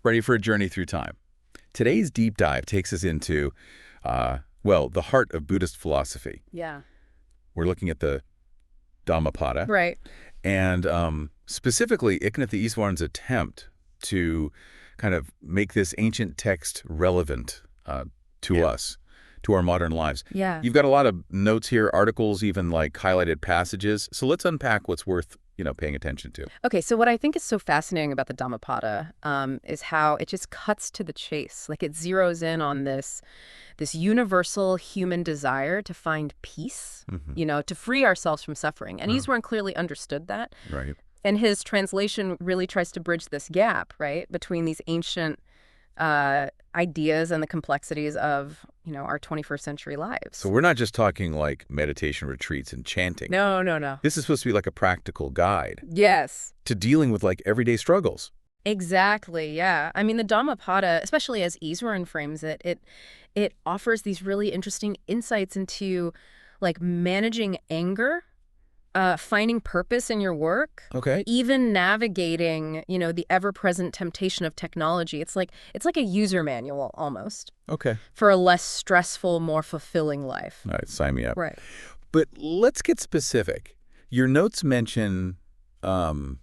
Ready for a journey through time. Today's deep dive takes us into, the heart of Buddhist philosophy. Yeah. We're looking at the DhammaPada. Right. And specifically, Thich Nhat attempt to kind of make this ancient text relevant to us, to our modern lives. Yeah. You've got a lot of notes here, articles, even like highlighted passages. So let's unpack what's worth paying attention to. Okay, so what I think is so fascinating about the Dhammapada is how it just cuts to the chase. Like it zeroes in on this universal human desire to find peace, to free ourselves from suffering. And Eastwarren clearly understood that. Right. And his translation really tries to bridge this gap, right, between these ancient ideas and the complexities of, our 21st century lives. So we're not just talking like meditation retreats and chanting. No, no, no. This is supposed to be like a practical guide. Yes. To dealing with like everyday struggles. Exactly, yeah. I mean, the Dhammapada, especially as Eastwarren frames it, it offers these really interesting insights into like managing anger, finding purpose in your work, even navigating, the ever-present temptation of technology. It's like a user manual almost. For a less stressful, more fulfilling life. All right, sign me up. Right. But let's get specific. Your notes mention some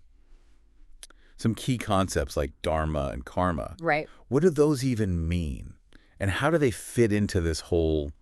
key concepts like dharma and karma. Right. What do those even mean? And how do they fit into this whole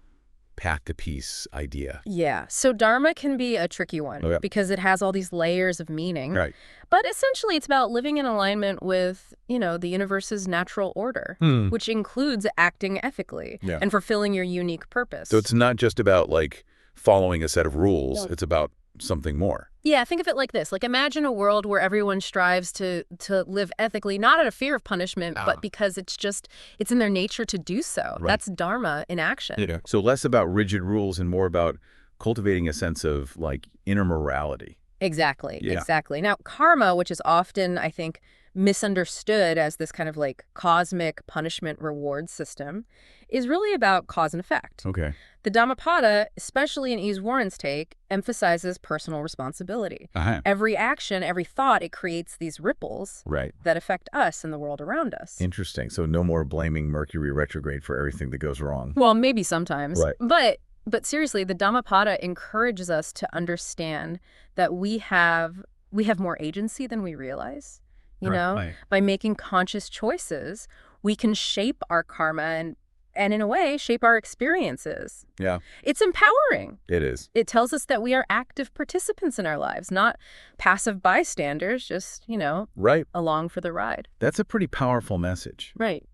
path to peace idea? Yeah. So dharma can be a tricky one because it has all these layers of meaning. Right. But essentially it's about living in alignment with, the universe's natural order, which includes acting ethically and fulfilling your unique purpose. So it's not just about like following a set of rules. It's about something more. Yeah, think of it like this. Like imagine a world where everyone strives to live ethically, not out of fear of punishment, but because it's in their nature to do so. Right. That's dharma in action. Yeah. So less about rigid rules and more about cultivating a sense of like inner morality. Exactly. Yeah. Exactly. Now, karma, which is often, I think, misunderstood as this kind of like cosmic punishment reward system, is really about cause and effect. Okay. The Dhammapada, especially in Eastwarren's take, emphasizes personal responsibility. Every action, every thought, it creates these ripples that affect us and the world around us. Interesting. So no more blaming Mercury retrograde for everything that goes wrong. Well, maybe sometimes. Right. But seriously, the Dhammapada encourages us to understand that we have more agency than we realize. By making conscious choices, we can shape our karma and in a way, shape our experiences. Yeah. It's empowering. It is. It tells us that we are active participants in our lives, not passive bystanders, just, along for the ride. That's a pretty powerful message. Right.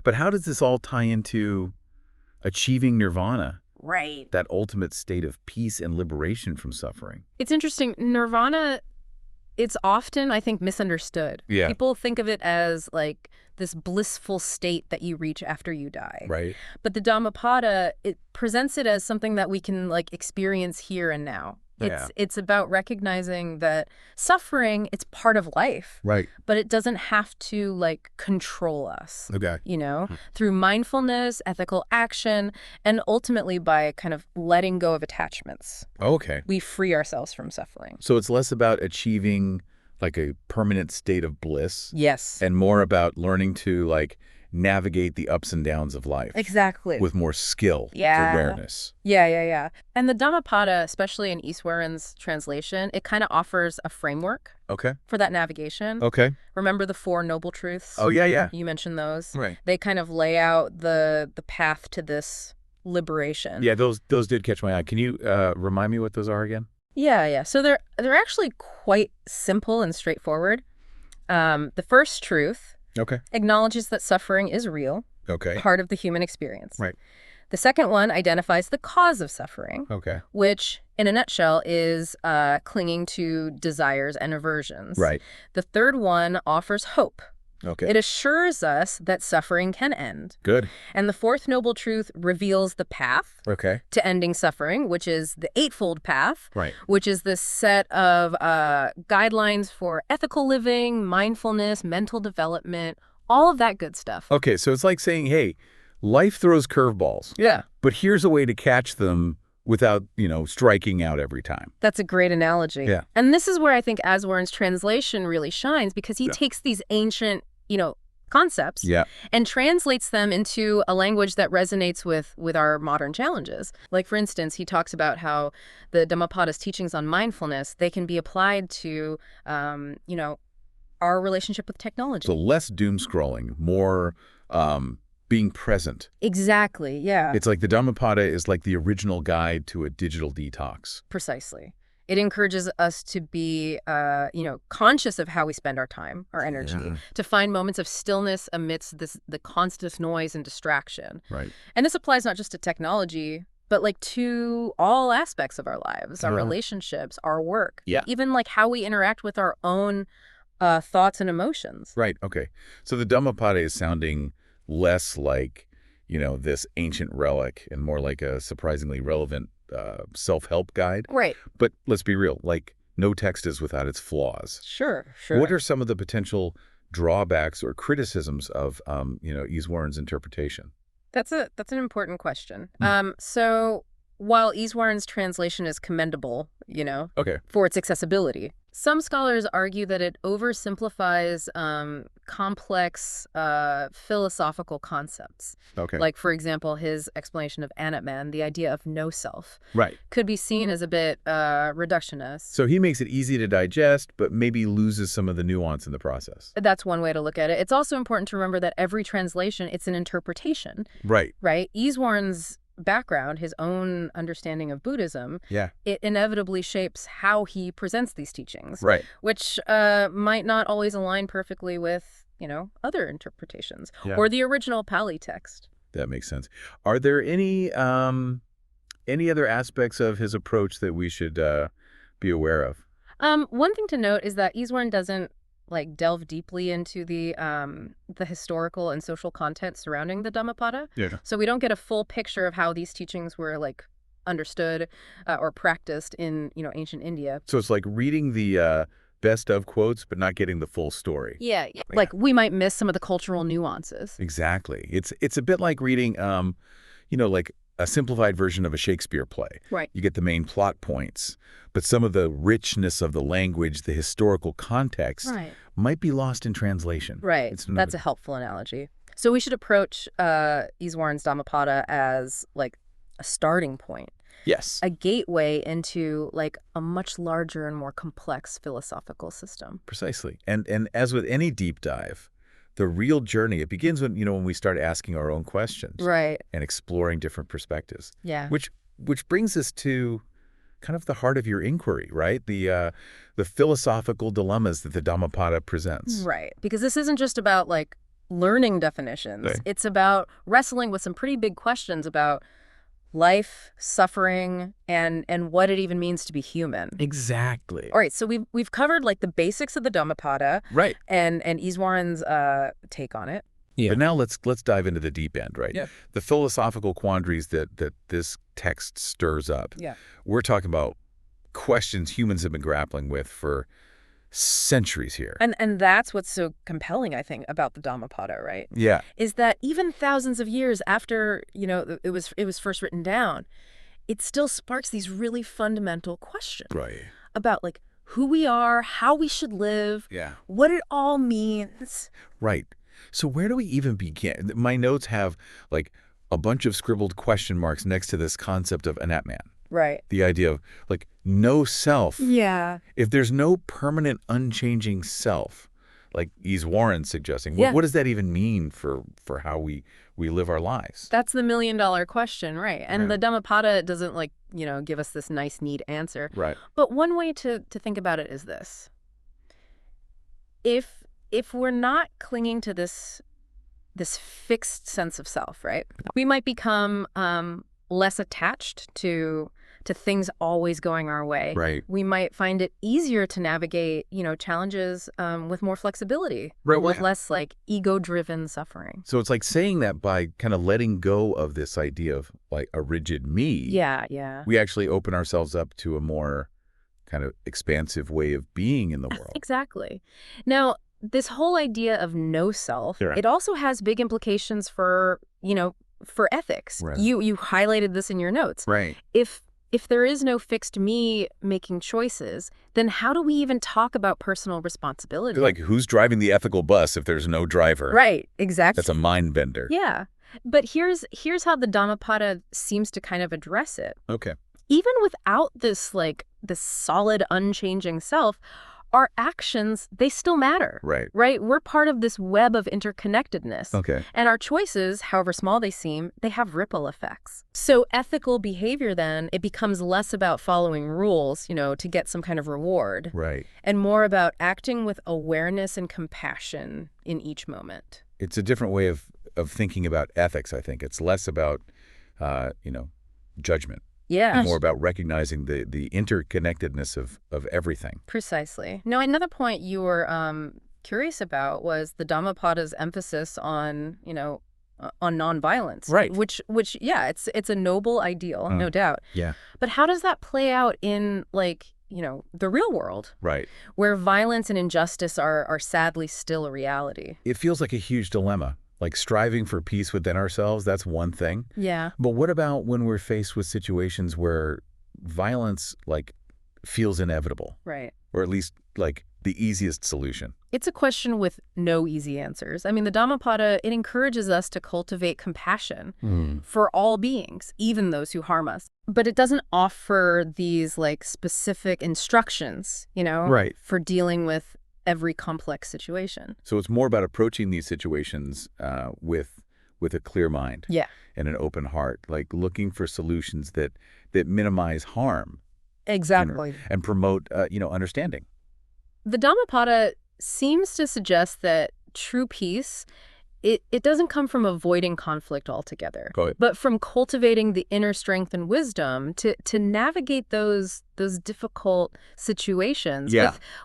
But how does this all tie into achieving nirvana? Right. That ultimate state of peace and liberation from suffering. It's interesting. Nirvana, it's often, I think, misunderstood. Yeah. People think of it as like this blissful state that you reach after you die. Right. But the Dhammapada, it presents it as something that we can like experience here and now. It's about recognizing that suffering, it's part of life. Right. But it doesn't have to like control us. Okay. Through mindfulness, ethical action, and ultimately by kind of letting go of attachments. Okay. We free ourselves from suffering. So it's less about achieving like a permanent state of bliss. Yes. And more about learning to like navigate the ups and downs of life. Exactly. With more skill, awareness. Yeah. And the Dhammapada, especially in Eastwarren's translation, it kind of offers a framework for that navigation. Okay. Remember the Four Noble Truths? Oh, yeah. You mentioned those. Right. They kind of lay out the path to this liberation. Yeah, those did catch my eye. Can you remind me what those are again? Yeah. So they're actually quite simple and straightforward. The first truth acknowledges that suffering is real, part of the human experience. Right. The second one identifies the cause of suffering, which, in a nutshell, is clinging to desires and aversions. Right. The third one offers hope. Okay. It assures us that suffering can end. Good. And the fourth noble truth reveals the path to ending suffering, which is the Eightfold Path, which is the set of guidelines for ethical living, mindfulness, mental development, all of that good stuff. Okay, so it's like saying, hey, life throws curveballs. Yeah. But here's a way to catch them without, striking out every time. That's a great analogy. Yeah. And this is where I think Eastwarren's translation really shines, because he takes these ancient, concepts Yeah. and translates them into a language that resonates with our modern challenges. Like, for instance, he talks about how the Dhammapada's teachings on mindfulness, they can be applied to, our relationship with technology. So less doom scrolling, more being present. Exactly, yeah. It's like the Dhammapada is like the original guide to a digital detox. Precisely. It encourages us to be, conscious of how we spend our time, our energy, to find moments of stillness amidst the constant noise and distraction. Right. And this applies not just to technology, but like to all aspects of our lives, our relationships, our work, even like how we interact with our own thoughts and emotions. Right. Okay. So the Dhammapada is sounding less like, this ancient relic and more like a surprisingly relevant self-help guide. Right. But let's be real, like no text is without its flaws. Sure. What are some of the potential drawbacks or criticisms of, Iswaran's interpretation? That's an important question. So while Iswaran's translation is commendable, for its accessibility, some scholars argue that it oversimplifies complex philosophical concepts. Okay. Like, for example, his explanation of Anatman, the idea of no self, right, could be seen as a bit reductionist. So he makes it easy to digest, but maybe loses some of the nuance in the process. That's one way to look at it. It's also important to remember that every translation, it's an interpretation. Right. Right? Iswaran's background, his own understanding of Buddhism, it inevitably shapes how he presents these teachings, right, which might not always align perfectly with, other interpretations or the original Pali text. That makes sense. Are there any other aspects of his approach that we should be aware of? One thing to note is that Iswaran doesn't delve deeply into the historical and social content surrounding the Dhammapada. Yeah. So we don't get a full picture of how these teachings were understood or practiced in ancient India. So it's like reading the best of quotes, but not getting the full story. Yeah. Like we might miss some of the cultural nuances. Exactly. It's a bit like reading, like a simplified version of a Shakespeare play. Right. You get the main plot points, but some of the richness of the language, the historical context, might be lost in translation. Right. That's a helpful analogy. So we should approach Iswaran's Dhammapada as a starting point. Yes. A gateway into a much larger and more complex philosophical system. Precisely. And as with any deep dive, the real journey, it begins when we start asking our own questions. Right. And exploring different perspectives. Yeah. Which brings us to kind of the heart of your inquiry, right? The philosophical dilemmas that the Dhammapada presents. Right. Because this isn't just about learning definitions. Right. It's about wrestling with some pretty big questions about life, suffering, and what it even means to be human. Exactly. All right, so we've covered the basics of the Dhammapada, right, and Iswaran's take on it. Yeah. But now let's dive into the deep end, right? Yeah. The philosophical quandaries that this text stirs up. Yeah. We're talking about questions humans have been grappling with for centuries here. And that's what's so compelling, I think, about the Dhammapada, right? Yeah. Is that even thousands of years after, it was first written down, it still sparks these really fundamental questions. Right. About who we are, how we should live, what it all means. Right. So where do we even begin? My notes have a bunch of scribbled question marks next to this concept of anatman. Right. The idea of no self. Yeah. If there's no permanent unchanging self, like Iswaran's suggesting, what does that even mean for how we live our lives? That's the million-dollar question, right? And the Dhammapada doesn't give us this nice, neat answer. Right. But one way to think about it is this. If we're not clinging to this fixed sense of self, right, we might become less attached to things always going our way. Right. We might find it easier to navigate, challenges with more flexibility, right, with less ego-driven suffering. So it's saying that by kind of letting go of this idea of a rigid me. Yeah. We actually open ourselves up to a more kind of expansive way of being in the world. Exactly. Now, this whole idea of no self, it also has big implications for ethics. Right. You highlighted this in your notes. Right. If if there is no fixed me making choices, then how do we even talk about personal responsibility? Like, who's driving the ethical bus if there's no driver? Right, exactly. That's a mind bender. Yeah. But here's how the Dhammapada seems to kind of address it. Okay. Even without this solid, unchanging self, our actions, they still matter. Right. Right? We're part of this web of interconnectedness. Okay. And our choices, however small they seem, they have ripple effects. So ethical behavior then, it becomes less about following rules, to get some kind of reward. Right. And more about acting with awareness and compassion in each moment. It's a different way of thinking about ethics, I think. It's less about, judgment. Yeah. More about recognizing the interconnectedness of everything. Precisely. Now, another point you were curious about was the Dhammapada's emphasis on nonviolence. Right. Which yeah, it's a noble ideal, no doubt. Yeah. But how does that play out in the real world? Right. Where violence and injustice are sadly still a reality. It feels like a huge dilemma. Like striving for peace within ourselves, that's one thing. Yeah. But what about when we're faced with situations where violence, feels inevitable? Right. Or at least, the easiest solution? It's a question with no easy answers. I mean, the Dhammapada, it encourages us to cultivate compassion for all beings, even those who harm us. But it doesn't offer these, specific instructions, Right. for dealing with every complex situation. So it's more about approaching these situations with a clear mind. Yeah. And an open heart, looking for solutions that minimize harm. Exactly. And promote, understanding. The Dhammapada seems to suggest that true peace, it doesn't come from avoiding conflict altogether, but from cultivating the inner strength and wisdom to navigate those difficult situations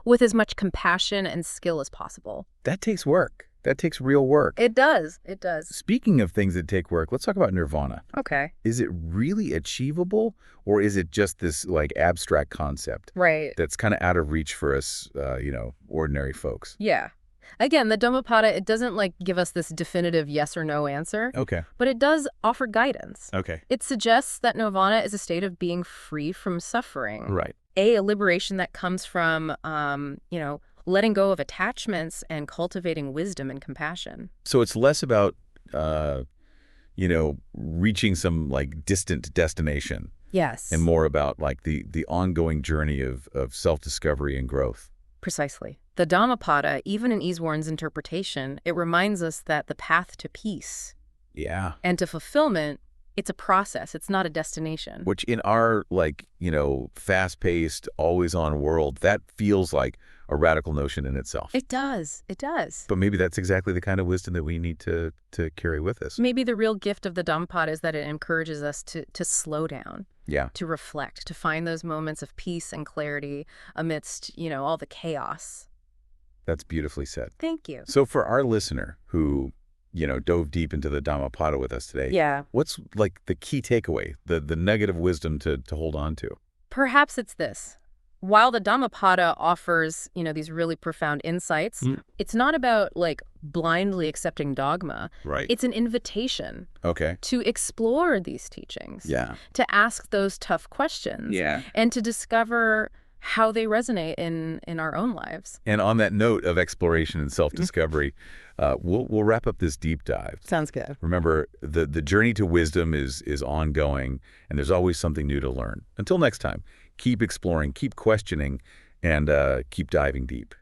with as much compassion and skill as possible. That takes work. That takes real work. It does. It does. Speaking of things that take work, let's talk about nirvana. Okay. Is it really achievable, or is it just this abstract concept? Right. That's kind of out of reach for us, ordinary folks? Yeah. Again, the Dhammapada, it doesn't give us this definitive yes or no answer. Okay. But it does offer guidance. Okay. It suggests that nirvana is a state of being free from suffering. Right. A liberation that comes from, letting go of attachments and cultivating wisdom and compassion. So it's less about, reaching some distant destination. Yes. And more about the ongoing journey of self-discovery and growth. Precisely. The Dhammapada, even in Iswaran's interpretation, it reminds us that the path to peace and to fulfillment, it's a process. It's not a destination. Which in our, fast-paced, always-on world, that feels like a radical notion in itself. It does. It does. But maybe that's exactly the kind of wisdom that we need to carry with us. Maybe the real gift of the Dhammapada is that it encourages us to slow down. Yeah. To reflect, to find those moments of peace and clarity amidst, all the chaos. That's beautifully said. Thank you. So for our listener who, dove deep into the Dhammapada with us today, what's the key takeaway, the nugget of wisdom to hold on to? Perhaps it's this. While the Dhammapada offers, these really profound insights, it's not about blindly accepting dogma. Right. It's an invitation. Okay. To explore these teachings. Yeah. To ask those tough questions. Yeah. And to discover how they resonate in our own lives. And on that note of exploration and self-discovery, we'll wrap up this deep dive. Sounds good. Remember, the journey to wisdom is ongoing, and there's always something new to learn. Until next time, keep exploring, keep questioning, and keep diving deep.